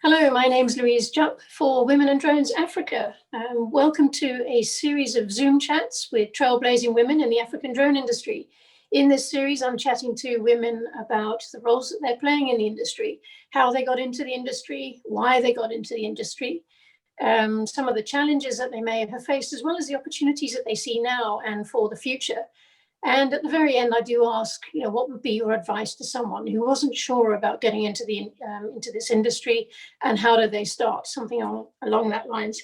Hello, my name's Louise Jupp for Women and Drones Africa. Welcome to a series of Zoom chats with trailblazing women in the African drone industry. In this series, I'm chatting to women about the roles that they're playing in the industry, how they got into the industry, why they got into the industry, some of the challenges that they may have faced, as well as the opportunities that they see now and for the future. And at the very end, I do ask, what would be your advice to someone who wasn't sure about getting into this industry, and how do they start? Something along that lines.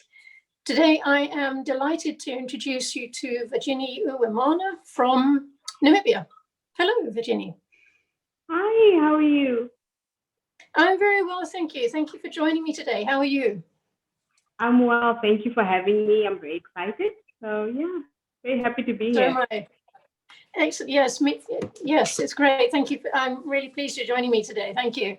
Today, I am delighted to introduce you to Virginie Uwimana from Namibia. Hello, Virginie. Hi, how are you? I'm very well, thank you. Thank you for joining me today. How are you? I'm well. Thank you for having me. I'm very excited. So yeah, very happy to be here. So am I. Excellent. Yes, it's great. Thank you. I'm really pleased you're joining me today. Thank you.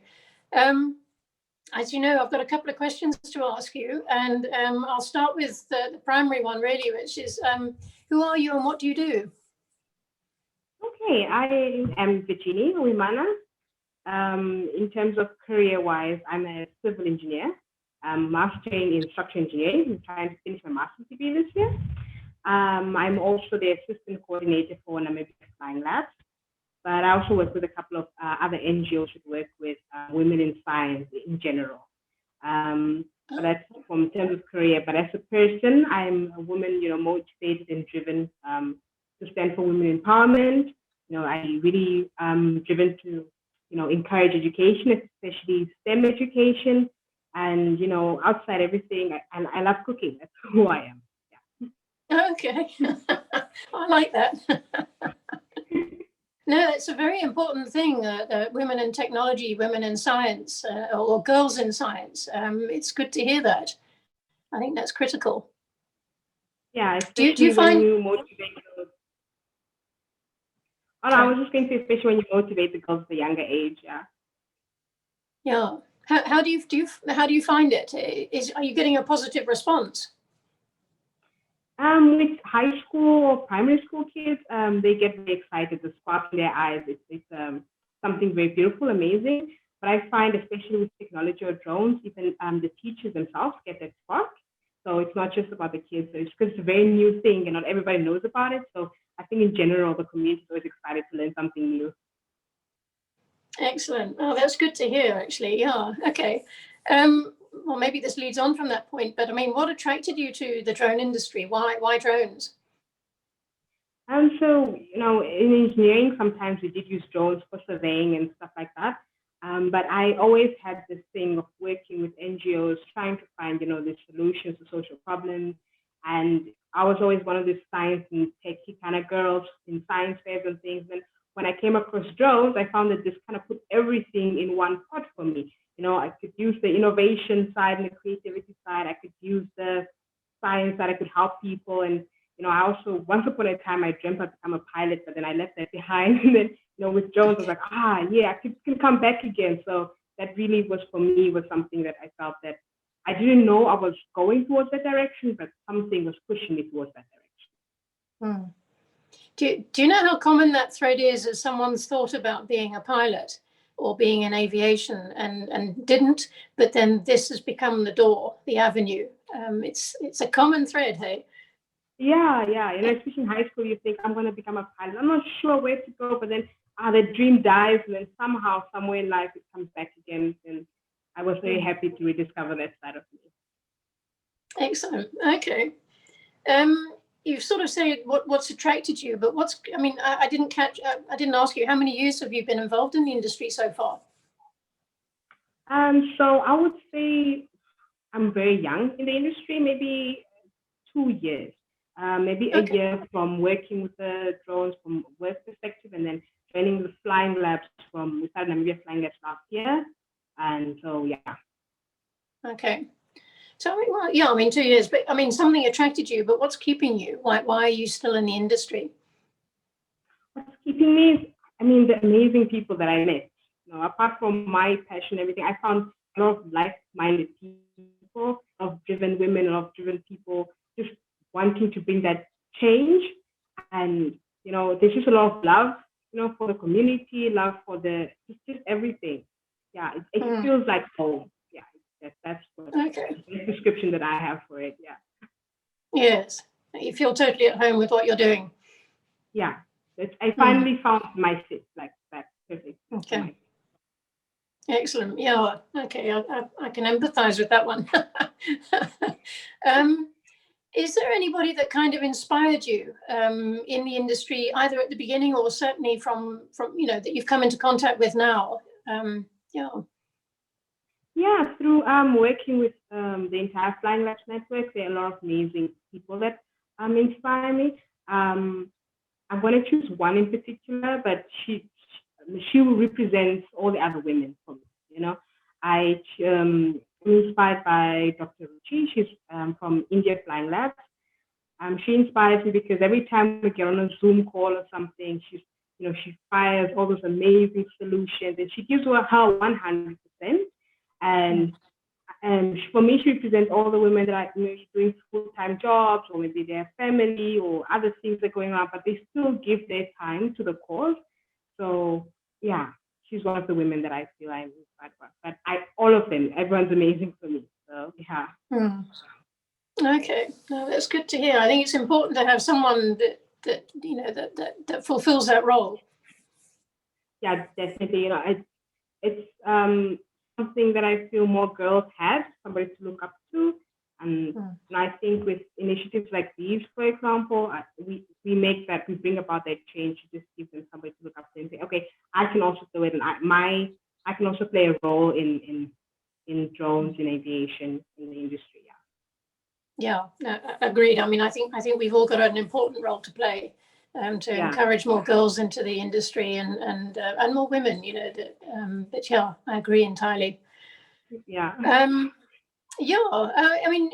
As you know, I've got a couple of questions to ask you, and I'll start with the primary one, really, which is, who are you and what do you do? Okay, I am Virginie Uwimana. In terms of career-wise, I'm a civil engineer. I'm mastering in structural engineering. I'm trying to finish my master's degree this year. I'm also the assistant coordinator for Namibia Flying Labs, but I also work with a couple of other NGOs that work with women in science in general. But that's from terms of career. But as a person, I'm a woman, motivated and driven to stand for women empowerment. I really driven to, encourage education, especially STEM education, and outside everything, I love cooking. That's who I am. Okay, I like that. No, it's a very important thing, women in technology, women in science, or girls in science. It's good to hear that. I think that's critical. Yeah, especially do you find when you motivate girls. Oh, no, I was just going to say, especially when you motivate the girls at a younger age. Yeah. Yeah. How do you find it? Are you getting a positive response? With high school or primary school kids, they get very excited, the spark in their eyes. It's something very beautiful, amazing. But I find, especially with technology or drones, even the teachers themselves get that spark. So it's not just about the kids. It's because it's a very new thing and not everybody knows about it. So I think in general, the community is always excited to learn something new. Excellent. Oh, that's good to hear, actually. Yeah. Okay. Well, maybe this leads on from that point, but I mean, what attracted you to the drone industry? Why drones? So, in engineering, sometimes we did use drones for surveying and stuff like that. But I always had this thing of working with NGOs, trying to find, the solutions to social problems. And I was always one of these science and techie kind of girls in science fairs and things. And when I came across drones, I found that this kind of put everything in one pot for me. I could use the innovation side and the creativity side. I could use the science that I could help people. And, I also, once upon a time, I dreamt I'd become a pilot, but then I left that behind. And then, with drones, I was like, I can come back again. So that really was, for me, was something that I felt that I didn't know I was going towards that direction, but something was pushing me towards that direction. Do you know how common that thread is, as someone's thought about being a pilot or being in aviation and didn't, but then this has become the door, the avenue? It's a common thread, hey? Yeah. Especially in high school, you think, I'm going to become a pilot. I'm not sure where to go, but then the dream dies, and then somehow, somewhere in life, it comes back again. And I was very happy to rediscover that side of me. Excellent. Okay. You've sort of said what's attracted you, but I didn't ask you, how many years have you been involved in the industry so far? So I would say I'm very young in the industry, maybe 2 years. Maybe a year from working with the drones from work perspective, and then joining the flying labs we started Namibia Flying Labs last year. And so, yeah. Okay. So, 2 years, but something attracted you, but what's keeping you? Why are you still in the industry? What's keeping me is, the amazing people that I met. Apart from my passion, everything, I found a lot of like-minded people, a lot of driven women, a lot of driven people, just wanting to bring that change. And, there's just a lot of love, for the community, love for just everything. Yeah, it feels like home. Yeah, That's what Okay. the description that I have for it. Yeah. Yes. You feel totally at home with what you're doing. Yeah. I finally found my fit, like that. Perfect. Okay. Excellent. Yeah. Okay. I can empathize with that one. Is there anybody that kind of inspired you in the industry, either at the beginning or certainly from that you've come into contact with now? Yeah, through working with the entire Flying Labs network, there are a lot of amazing people that inspire me. I'm going to choose one in particular, but she represents all the other women for me. I'm inspired by Dr. Virgine. She's from India Flying Labs. She inspires me because every time we get on a Zoom call or something, she fires all those amazing solutions, and she gives her 100%. And for me, she represents all the women that are doing full-time jobs, or maybe their family or other things are going on, but they still give their time to the cause. So yeah, she's one of the women that I feel I'm inspired by. But all of them, everyone's amazing for me. So yeah. Okay, no, that's good to hear. I think it's important to have someone that fulfills that role. Yeah, definitely. It's something that I feel more girls have, somebody to look up to. And I think with initiatives like these, for example, we bring about that change. Just give them somebody to look up to and say, okay, I can also do it, and I can also play a role in drones, in aviation, in the industry. Yeah, agreed. I mean, I think we've all got an important role to play to encourage more girls into the industry and more women. But yeah, I agree entirely. Yeah. I mean,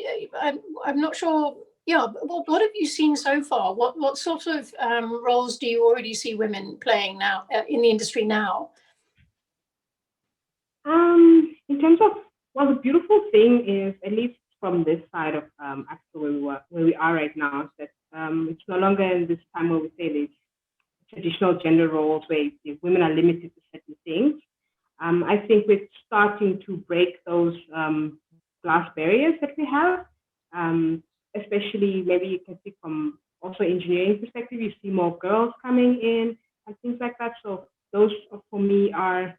I'm not sure. Yeah, what have you seen so far? What sort of roles do you already see women playing now in the industry now? In terms of, well, the beautiful thing is, at least from this side of Africa where we are right now, is that it's no longer in this time where we say these traditional gender roles where women are limited to certain things. I think we're starting to break those glass barriers that we have, especially maybe you can see from also engineering perspective, you see more girls coming in and things like that. So those for me are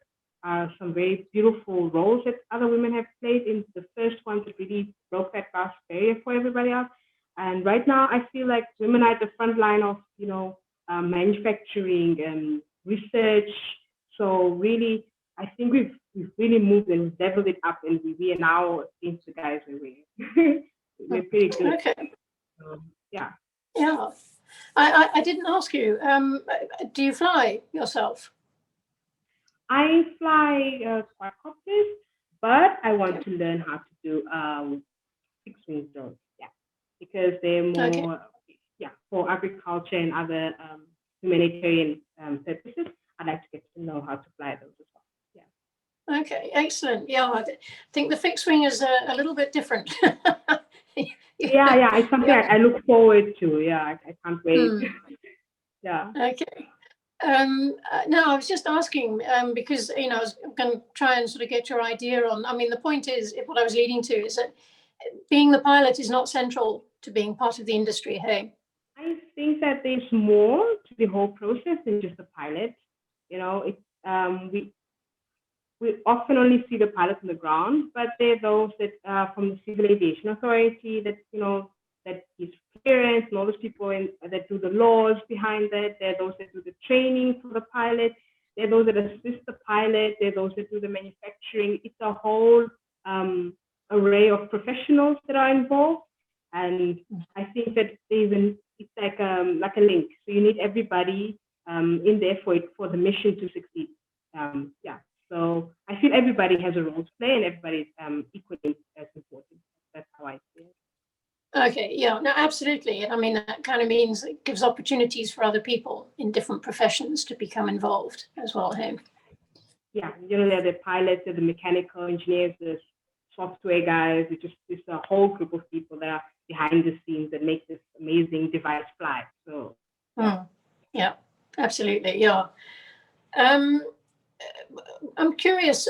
some very beautiful roles that other women have played in the first ones that really broke that glass barrier for everybody else. And right now, I feel like women are at the front line of, manufacturing and research. So really, I think we've really moved and leveled it up, and we are now against the guys we're pretty good. Okay. Yeah. Yeah. I didn't ask you. Do you fly yourself? I fly quadcopters, but I want to learn how to do fixed-wing drones. Yeah, because they're more for agriculture and other humanitarian purposes. I'd like to get to know how to fly those as well. Yeah. Okay, excellent. Yeah, I think the fixed wing is a little bit different. Yeah, it's something I look forward to. Yeah, I can't wait. Yeah. Okay. No, I was just asking because I was going to try and sort of get your idea on. I mean, the point is, what I was leading to is that being the pilot is not central to being part of the industry. Hey, I think that there's more to the whole process than just the pilot. We often only see the pilot on the ground, but there are those that from the Civil Aviation Authority that that gives clearance, and all those people that do the laws behind that. There are those that do the training for the pilot. There are those that assist the pilot. There are those that do the manufacturing. It's a whole array of professionals that are involved, and I think that it's like a link. So you need everybody in there for the mission to succeed. So I feel everybody has a role to play, and everybody's equally as important. That's how I see it. Okay, yeah, no, absolutely. And I mean, that kind of means it gives opportunities for other people in different professions to become involved as well. Hey? Yeah, there are the pilots, there are the mechanical engineers, the software guys. It's a whole group of people that are behind the scenes that make this amazing device fly. So yeah, absolutely. Yeah. I'm curious.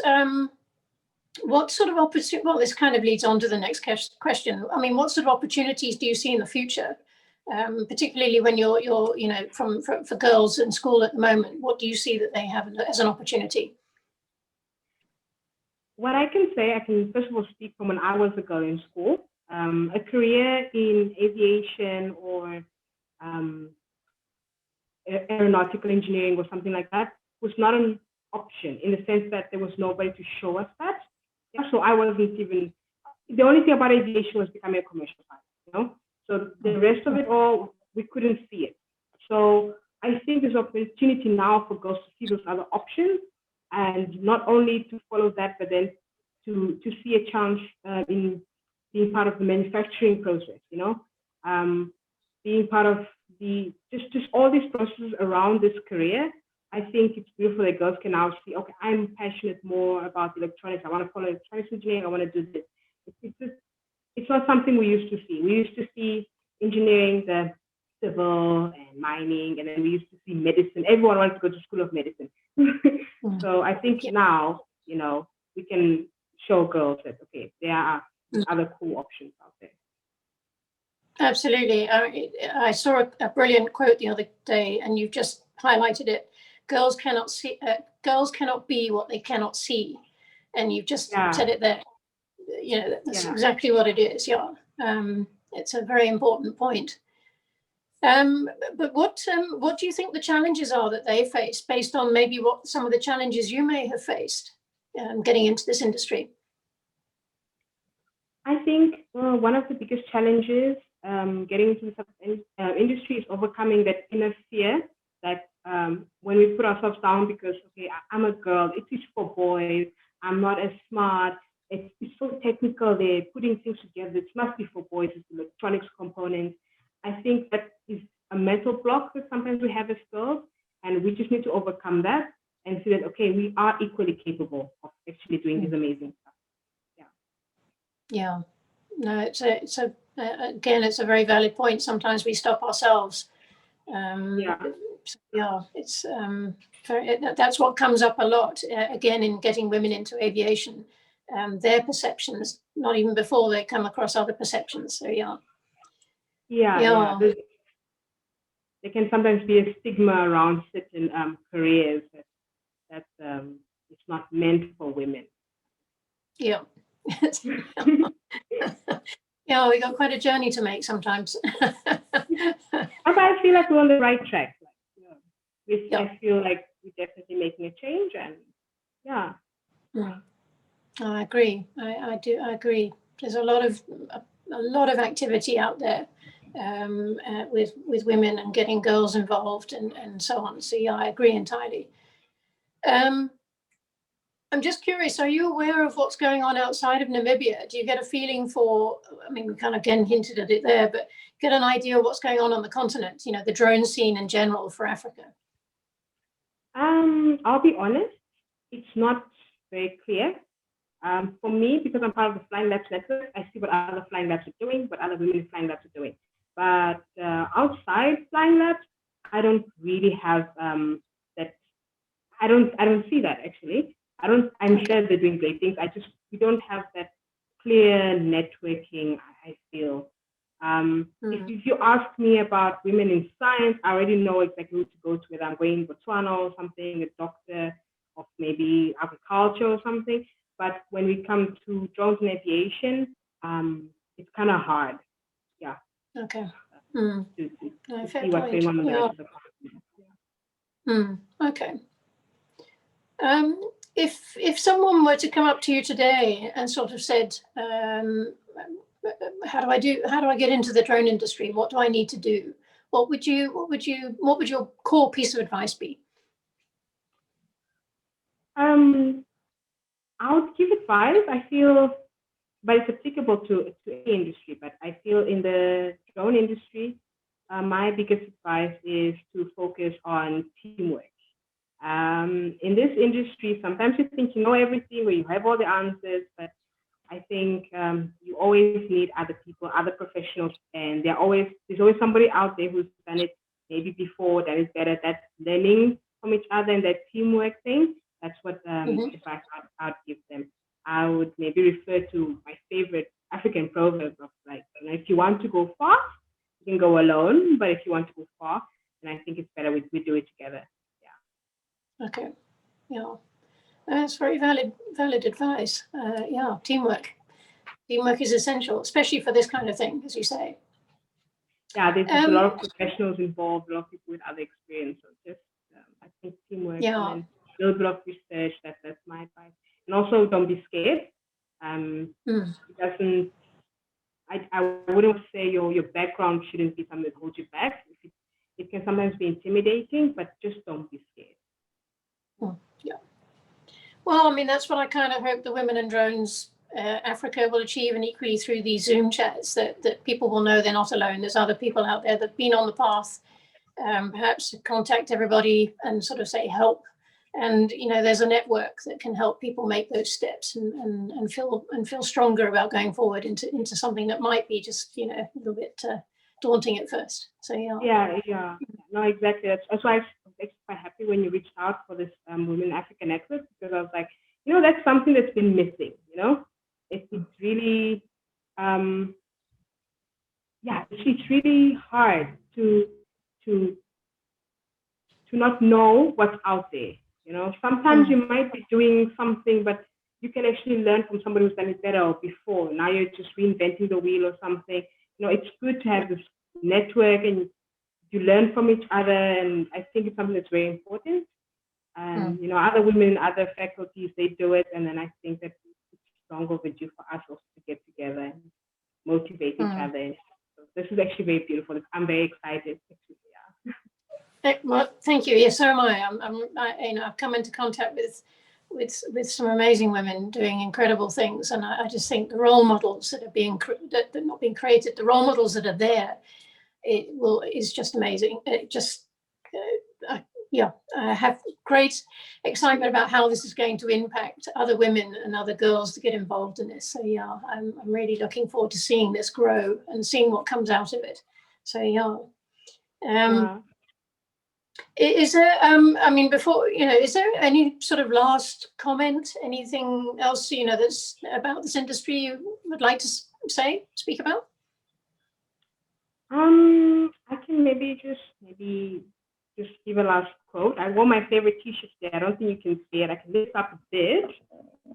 What sort of opportunity? Well, this kind of leads on to the next question. I mean, what sort of opportunities do you see in the future, particularly when you're for girls in school at the moment? What do you see that they have as an opportunity? What I can say, I can first of all speak from when I was a girl in school. A career in aviation or aeronautical engineering or something like that was not an option, in the sense that there was nobody to show us that. Yeah, so I wasn't even, the only thing about aviation was becoming a commercial pilot, So the rest of it all, we couldn't see it. So I think there's opportunity now for girls to see those other options, and not only to follow that, but then to see a chance in being part of the manufacturing process, being part of the just all these processes around this career. I think it's beautiful that girls can now see, okay, I'm passionate more about electronics. I want to follow electronics engineering. I want to do this. It's not something we used to see. We used to see engineering, the civil and mining, and then we used to see medicine. Everyone wanted to go to school of medicine. So I think now, we can show girls that, okay, there are other cool options out there. Absolutely. I saw a brilliant quote the other day, and you've just highlighted it. Girls cannot see. Girls cannot be what they cannot see, and you've just said it there. That's exactly what it is. Yeah, it's a very important point. But what do you think the challenges are that they face, based on maybe what some of the challenges you may have faced getting into this industry? I think one of the biggest challenges getting into the industry is overcoming that inner fear that when we put ourselves down because, okay, I'm a girl, it is for boys, I'm not as smart, it's so technical, they're putting things together, it must be for boys, it's electronics components. I think that is a mental block that sometimes we have as girls, and we just need to overcome that and see that, okay, we are equally capable of actually doing this amazing stuff. Yeah, no, it's again, it's a very valid point. Sometimes we stop ourselves. It's that's what comes up a lot again in getting women into aviation. Their perceptions, not even before they come across other perceptions. So there can sometimes be a stigma around certain careers that it's not meant for women. Yeah. Yeah, we got quite a journey to make sometimes. But I feel like we're on the right track. I feel like we're definitely making a change, and I agree. I do. I agree. There's a lot of activity out there with women and getting girls involved and so on. So I agree entirely. I'm just curious, are you aware of what's going on outside of Namibia? Do you get a feeling for, I mean, we kind of again hinted at it there, but get an idea of what's going on the continent, the drone scene in general for Africa? I'll be honest, it's not very clear. For me, because I'm part of the Flying Labs network, I see what other Flying Labs are doing, what other women in Flying Labs are doing. But outside Flying Labs, I don't really have that. I don't see that actually. I'm sure they're doing great things. We don't have that clear networking, I feel. If you ask me about women in science, I already know exactly who to go to, whether I'm going to Botswana or something, a doctor of maybe agriculture or something. But when we come to drones and aviation, it's kind of hard. Yeah. Okay. To see what's going on in the rest of the continent. Okay. If someone were to come up to you today and sort of said, how do I get into the drone industry? What do I need to do? What would your core piece of advice be? I would give advice. I feel, but it's applicable to any industry. But I feel in the drone industry, my biggest advice is to focus on teamwork. In this industry, sometimes you think you know everything or you have all the answers, but I think you always need other people, other professionals, and there's always somebody out there who's done it maybe before that is better. That's learning from each other and that teamwork thing. That's what advice I'd give them. I would maybe refer to my favorite African proverb of like, if you want to go far, you can go alone, but if you want to go far, then I think it's better we do it together. Yeah. Okay. Yeah. That's very valid advice. Yeah, teamwork. Teamwork is essential, especially for this kind of thing, as you say. Yeah, there's a lot of professionals involved, a lot of people with other experience. So just, I think teamwork, yeah. and then a little bit of research. That's my advice. And also, don't be scared. It doesn't. I wouldn't say your background shouldn't be something that holds you back. It can sometimes be intimidating, but just don't be scared. Yeah. Well, I mean, that's what I kind of hope the Women and Drones Africa will achieve, and equally through these Zoom chats, that people will know they're not alone. There's other people out there that've been on the path, perhaps contact everybody and sort of say help. And, there's a network that can help people make those steps and feel stronger about going forward into something that might be just, a little bit daunting at first. So, Yeah. No, exactly. That's why I was quite happy when you reached out for this Women Africa Network, because I was like, that's something that's been missing, It's really, it's really hard to not know what's out there. Sometimes you might be doing something, but you can actually learn from somebody who's done it better or before. Now you're just reinventing the wheel or something. It's good to have this network and you learn from each other. And I think it's something that's very important. Other women in other faculties, they do it. And then I think that it's long overdue for us also to get together and motivate each other. So this is actually very beautiful. I'm very excited. Well, thank you. Yes, so am I. I've come into contact with some amazing women doing incredible things, and I just think the role models that are not being created, the role models that are there, is just amazing. It just, I have great excitement about how this is going to impact other women and other girls to get involved in this. So yeah, I'm really looking forward to seeing this grow and seeing what comes out of it. So yeah. Is there, before, is there any sort of last comment, anything else, that's about this industry you would like to speak about? I can maybe just give a last quote. I wore my favorite t-shirt today. I don't think you can see it. I can lift up a bit.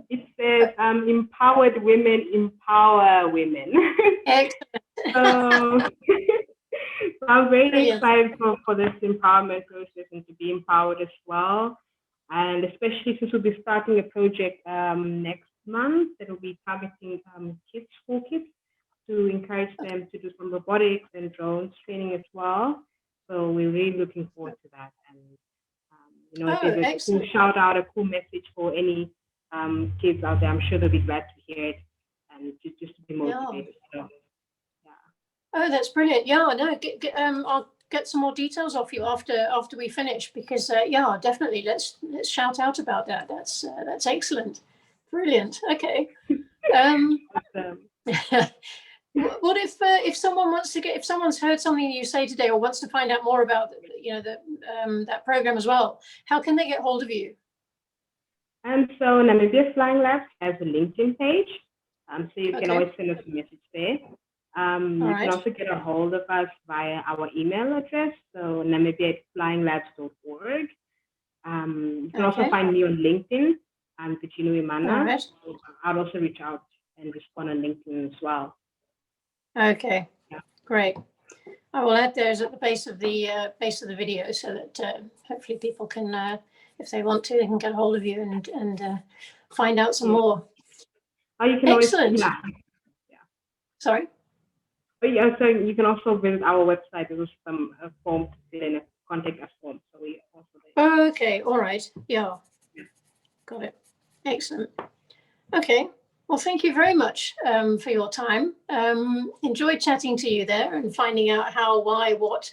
It says, empowered women empower women. Excellent. So I'm very excited for this empowerment process and to be empowered as well. And especially since we'll be starting a project next month that will be targeting school kids, to encourage them to do some robotics and drones training as well. So we're really looking forward to that. And, if there's a cool shout out, a cool message for any kids out there, I'm sure they'll be glad to hear it and just to be motivated. So. Oh, that's brilliant. Yeah, no, I'll get some more details off you after we finish, because definitely let's shout out about that. That's excellent. Brilliant. Okay. What if someone wants to if someone's heard something you say today or wants to find out more about that program as well, how can they get hold of you? And so Namibia Flying Labs has a LinkedIn page. So you can always send us a message there. You can also get a hold of us via our email address, so namibia@flyinglabs.org. You can also find me on LinkedIn. I'm Virginie Uwimana. So I'll also reach out and respond on LinkedIn as well. Okay, great. I will add those at the base of the video, so that hopefully people can, if they want to, they can get a hold of you and find out some more. Oh, you can excellent. Sorry. But yeah, so you can also visit our website. There's some form to fill in, a contact us form. So we also. Oh, okay. All right. Yeah. Got it. Excellent. Okay. Well, thank you very much for your time. Enjoyed chatting to you there and finding out how, why, what,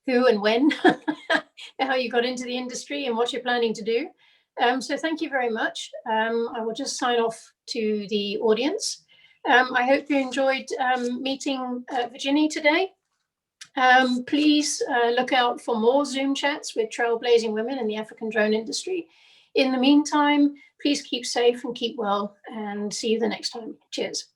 who, and when, how you got into the industry and what you're planning to do. So thank you very much. I will just sign off to the audience. I hope you enjoyed meeting Virginie today. Please look out for more Zoom chats with trailblazing women in the African drone industry. In the meantime, please keep safe and keep well, and see you the next time. Cheers.